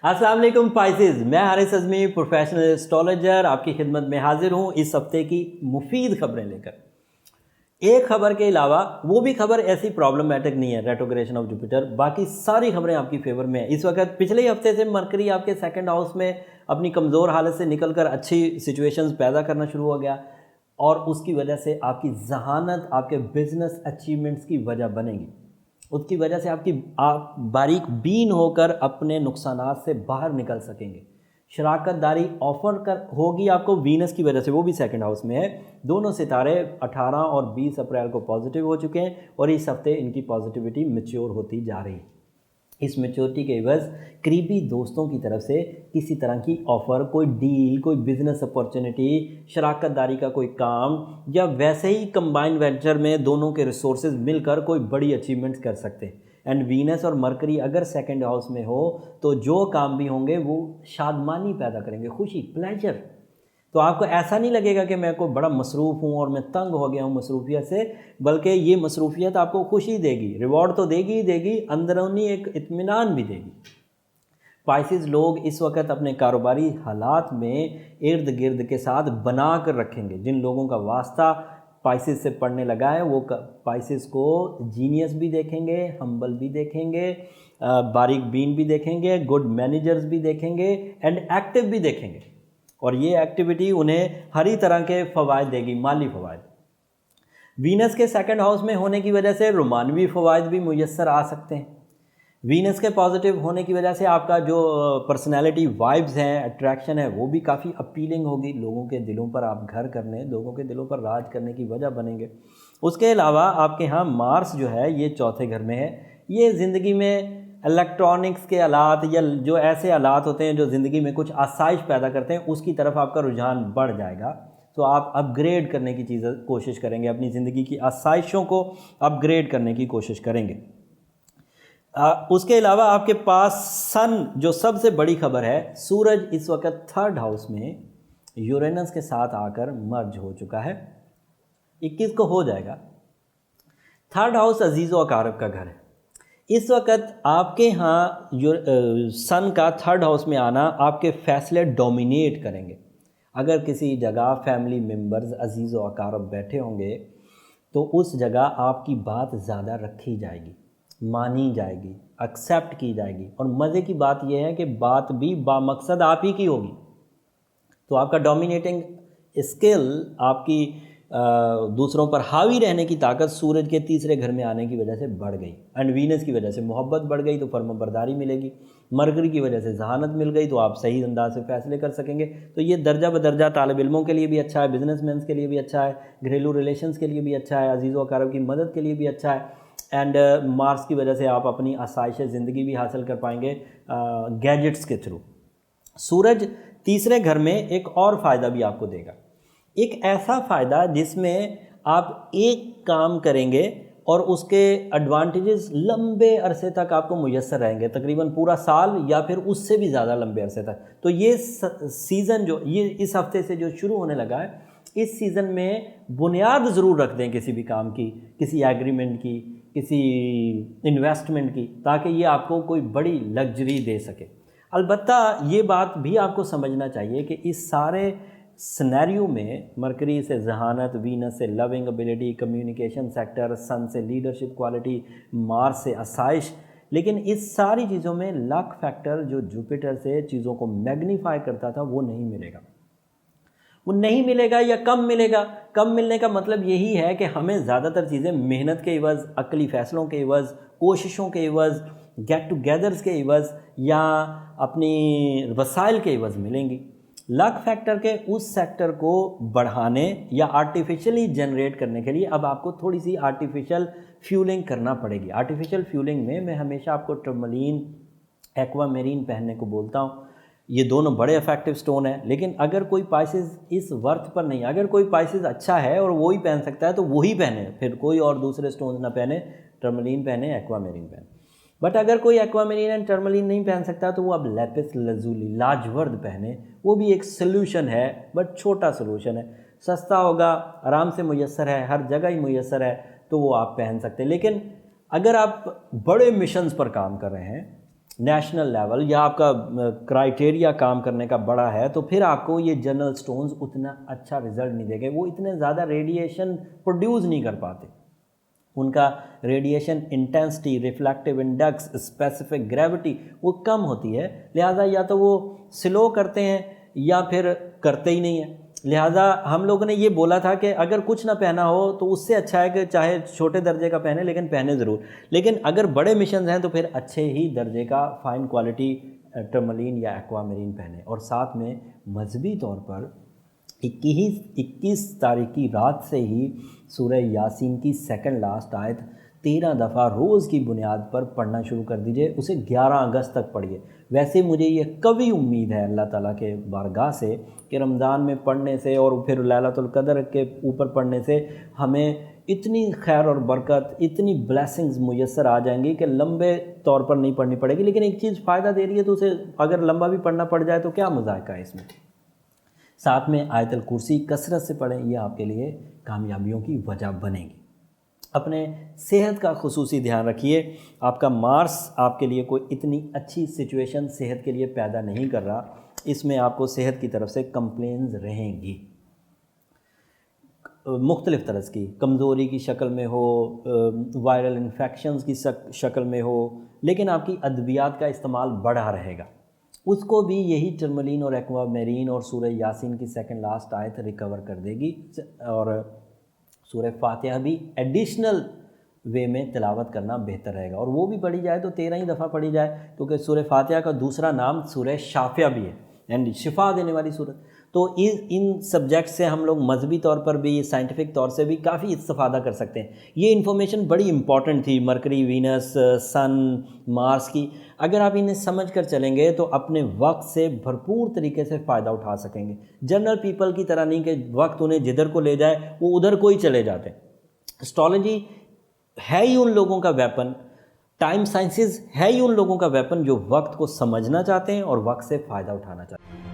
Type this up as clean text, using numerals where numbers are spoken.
अस्सलाम वालेकुम पाइसेस, मैं हारिस अज़मी प्रोफेशनल एस्ट्रोलॉजर आपकी खिदमत में हाजिर हूँ इस हफ्ते की मुफीद खबरें लेकर। एक खबर के अलावा वो भी खबर ऐसी प्रॉब्लमेटिक नहीं है, रेट्रोग्रेशन ऑफ जुपिटर, बाकी सारी खबरें आपकी फेवर में है। इस वक्त पिछले ही हफ्ते से मरकरी आपके सेकंड हाउस में अपनी कमज़ोर हालत से निकलकर अच्छी सिचुएशंस पैदा करना शुरू हो गया और उसकी वजह से आपकी जहानत आपके बिजनेस अचीवमेंट्स की वजह बनेगी। उसकी वजह से आप बारीक बीन होकर अपने नुकसानात से बाहर निकल सकेंगे। शराकतदारी ऑफर कर होगी आपको वीनस की वजह से, वो भी सेकंड हाउस में है। दोनों सितारे 18 और 20 अप्रैल को पॉजिटिव हो चुके हैं और इस हफ्ते इनकी पॉजिटिविटी मैच्योर होती जा रही है। इस मैच्योरिटी के एवज करीबी दोस्तों की तरफ से किसी तरह की ऑफ़र, कोई डील, कोई बिज़नेस अपॉर्चुनिटी, शराकतदारी का कोई काम या वैसे ही कंबाइंड वेंचर में दोनों के रिसोर्सेज मिलकर कोई बड़ी अचीवमेंट्स कर सकते हैं। एंड वीनस और मरकरी अगर सेकंड हाउस में हो तो जो काम भी होंगे वो शादमानी पैदा करेंगे, खुशी, प्लेजर। तो आपको ऐसा नहीं लगेगा कि मैं कोई बड़ा मसरूफ़ हूँ और मैं तंग हो गया हूँ मसरूफियत से, बल्कि ये मसरूफियत आपको खुशी देगी, रिवॉर्ड तो देगी ही देगी, अंदरूनी एक इत्मीनान भी देगी। पाइसेस लोग इस वक्त अपने कारोबारी हालात में इर्द गिर्द के साथ बना कर रखेंगे। जिन लोगों का वास्ता पाइसेस से पढ़ने लगा है वो पाइसेस को जीनियस भी देखेंगे, हम्बल भी देखेंगे, बारीक बीन भी देखेंगे, गुड मैनेजर्स भी देखेंगे एंड एक्टिव भी देखेंगे। और ये एक्टिविटी उन्हें हर ही तरह के फ़वाइद देगी, माली फ़वाइद। वीनस के सेकंड हाउस में होने की वजह से रोमानवी फ़वाइद भी मुयस्सर आ सकते हैं। वीनस के पॉजिटिव होने की वजह से आपका जो पर्सनैलिटी वाइब्स हैं, अट्रैक्शन है, वो भी काफ़ी अपीलिंग होगी। लोगों के दिलों पर आप घर करने, लोगों के दिलों पर राज करने की वजह बनेंगे। उसके अलावा आपके यहाँ मार्स जो है ये चौथे घर में है। ये ज़िंदगी में इलेक्ट्रॉनिक्स के आलात या जो ऐसे आलात होते हैं जो ज़िंदगी में कुछ आसाइश पैदा करते हैं, उसकी तरफ आपका रुझान बढ़ जाएगा। तो आप अपग्रेड करने की चीज़ें कोशिश करेंगे, अपनी ज़िंदगी की आसाइशों को अपग्रेड करने की कोशिश करेंगे। उसके अलावा आपके पास सन, जो सबसे बड़ी खबर है, सूरज इस वक्त थर्ड हाउस में यूरेनस के साथ आकर मर्ज हो चुका है। 21 को हो जाएगा। थर्ड हाउस अजीज़ व अकारब का घर है। इस वक्त आपके यहाँ सन का थर्ड हाउस में आना आपके फैसले डोमिनेट करेंगे। अगर किसी जगह फैमिली मेम्बर्स अजीज़ व अकारब बैठे होंगे तो उस जगह आपकी बात ज़्यादा रखी जाएगी, मानी जाएगी, एक्सेप्ट की जाएगी। और मज़े की बात यह है कि बात भी बामकसद आप ही की होगी। तो आपका डोमिनेटिंग स्किल, आपकी दूसरों पर हावी रहने की ताकत सूरज के तीसरे घर में आने की वजह से बढ़ गई। एंड वीनस की वजह से मोहब्बत बढ़ गई तो फर्मबरदारी मिलेगी। मरकरी की वजह से जहानत मिल गई तो आप सही अंदाज से फैसले कर सकेंगे। तो ये दर्जा बदर्जा तालिब इल्मों के लिए भी अच्छा है, बिजनेसमैन के लिए भी अच्छा है, घरेलू रिलेशंस के लिए भी अच्छा है, अजीज़ व अकारब की मदद के लिए भी अच्छा है। एंड मार्स की वजह से आप अपनी आसाइश ज़िंदगी भी हासिल कर पाएंगे गैजेट्स के थ्रू। सूरज तीसरे घर में एक और फ़ायदा भी आपको देगा, एक ऐसा फ़ायदा जिसमें आप एक काम करेंगे और उसके एडवांटेजेस लंबे अरसे तक आपको मुयस्सर रहेंगे, तकरीबन पूरा साल या फिर उससे भी ज़्यादा लंबे अरसे तक। तो ये सीज़न जो ये इस हफ्ते से जो शुरू होने लगा है, इस सीज़न में बुनियाद ज़रूर रख दें किसी भी काम की, किसी एग्रीमेंट की, किसी इन्वेस्टमेंट की, ताकि ये आपको कोई बड़ी लग्जरी दे सके। अलबत्ता ये बात भी आपको समझना चाहिए कि इस सारे सिनेरियो में मरकरी से जहानत, वीनस से लविंग एबिलिटी, कम्युनिकेशन सेक्टर, सन से लीडरशिप क्वालिटी, मार्स से आसाइश, लेकिन इस सारी चीज़ों में लक फैक्टर जो जुपिटर से चीज़ों को मैग्नीफाई करता था वो नहीं मिलेगा। वो नहीं मिलेगा या कम मिलेगा। कम मिलने का मतलब यही है कि हमें ज़्यादातर चीज़ें मेहनत के इवज़, अकली फ़ैसलों के इवज़, कोशिशों के इवज़, गेट टुगेदर्स के इवज़ या अपनी वसाइल के इवज़ मिलेंगी। लक फैक्टर के उस सेक्टर को बढ़ाने या आर्टिफिशियली जनरेट करने के लिए अब आपको थोड़ी सी आर्टिफिशियल फ्यूलिंग करना पड़ेगी। आर्टिफिशियल फ्यूलिंग में मैं हमेशा आपको टर्मलीन, एक्वामेरीन पहनने को बोलता हूँ। ये दोनों बड़े इफेक्टिव स्टोन हैं। लेकिन अगर कोई पाइसेस इस वर्थ पर नहीं, अगर कोई पाइसेस अच्छा है और वो ही पहन सकता है तो वो ही पहने, फिर कोई और दूसरे स्टोन्स ना पहने, टर्मलीन पहने, एक्वामेरीन पहने। बट अगर कोई एक्वामेरीन एंड टर्मलीन नहीं पहन सकता तो वो अब लैपिस लजूली, लाजवर्द पहने। वो भी एक सोल्यूशन है, बट छोटा सोल्यूशन है, सस्ता होगा, आराम से मुयस्सर है, हर जगह ही मुयस्सर है, तो वो आप पहन सकते हैं। लेकिन अगर आप बड़े मिशंस पर काम कर रहे हैं, नेशनल लेवल या आपका क्राइटेरिया काम करने का बड़ा है, तो फिर आपको ये जनरल स्टोन्स उतना अच्छा रिजल्ट नहीं देंगे। वो इतने ज़्यादा रेडिएशन प्रोड्यूस नहीं कर पाते, उनका radiation intensity, reflective index, specific gravity वो कम होती है। लिहाजा या तो वो स्लो करते हैं या फिर करते ही नहीं हैं। लिहाजा हम लोगों ने ये बोला था कि अगर कुछ ना पहना हो तो उससे अच्छा है कि चाहे छोटे दर्जे का पहने, लेकिन पहने ज़रूर। लेकिन अगर बड़े मिशन हैं तो फिर अच्छे ही दर्जे का फ़ाइन क्वालिटी टर्मलीन या एक्वामेरीन पहने। और साथ में मजहबी तौर पर 21 तारीख की रात से ही सूरह यासीन की सेकंड लास्ट आयत 13 दफ़ा रोज़ की बुनियाद पर पढ़ना शुरू कर दीजिए। उसे 11 अगस्त तक पढ़िए। वैसे मुझे ये कभी उम्मीद है अल्लाह ताला के बारगाह से कि रमज़ान में पढ़ने से और फिर लैलतुल क़द्र के ऊपर पढ़ने से हमें इतनी खैर और बरकत, इतनी ब्लेसिंग्स मुयस्सर आ जाएंगी कि लंबे तौर पर नहीं पढ़नी पड़ेगी। लेकिन एक चीज़ फ़ायदा दे रही है तो उसे अगर लंबा भी पढ़ना पड़ जाए तो क्या मज़ाक़ है इसमें। साथ में आयतल कुर्सी कसरत से पढ़ें, ये आपके लिए कामयाबियों की वजह बनेगी। अपने सेहत का खुसूसी ध्यान रखिए। आपका मार्स आपके लिए कोई इतनी अच्छी सिचुएशन सेहत के लिए पैदा नहीं कर रहा। इसमें आपको सेहत की तरफ से कंप्लेंट्स रहेंगी मुख्तलिफ़ तरह की, कमज़ोरी की शक्ल में हो, वायरल इन्फेक्शंस की शक्ल में हो, लेकिन आपकी अद्वियात का इस्तेमाल बढ़ा रहेगा। उसको भी यही टर्मलीन और एक्वामेरीन और सूरह यासीन की सेकंड लास्ट आयत रिकवर कर देगी। और सूरह फातिहा भी एडिशनल वे में तिलावत करना बेहतर रहेगा, और वो भी पढ़ी जाए तो 13 ही दफ़ा पढ़ी जाए, क्योंकि सूरह फातिहा का दूसरा नाम सूरह शाफिया भी है, यानी शिफा देने वाली सूरत। तो इन सब्जेक्ट से हम लोग मजहबी तौर पर भी, साइंटिफिक तौर से भी काफ़ी इस्तिफ़ादा कर सकते हैं। ये इन्फॉर्मेशन बड़ी इंपॉर्टेंट थी मरकरी, वीनस, सन, मार्स की। अगर आप इन्हें समझ कर चलेंगे तो अपने वक्त से भरपूर तरीके से फ़ायदा उठा सकेंगे। जनरल पीपल की तरह नहीं कि वक्त उन्हें जिधर को ले जाए वो उधर को ही चले जाते हैं। एस्ट्रोलॉजी है ही उन लोगों का वेपन, टाइम साइंसेस है ही उन लोगों का वेपन जो वक्त को समझना चाहते हैं और वक्त से फ़ायदा उठाना चाहते हैं।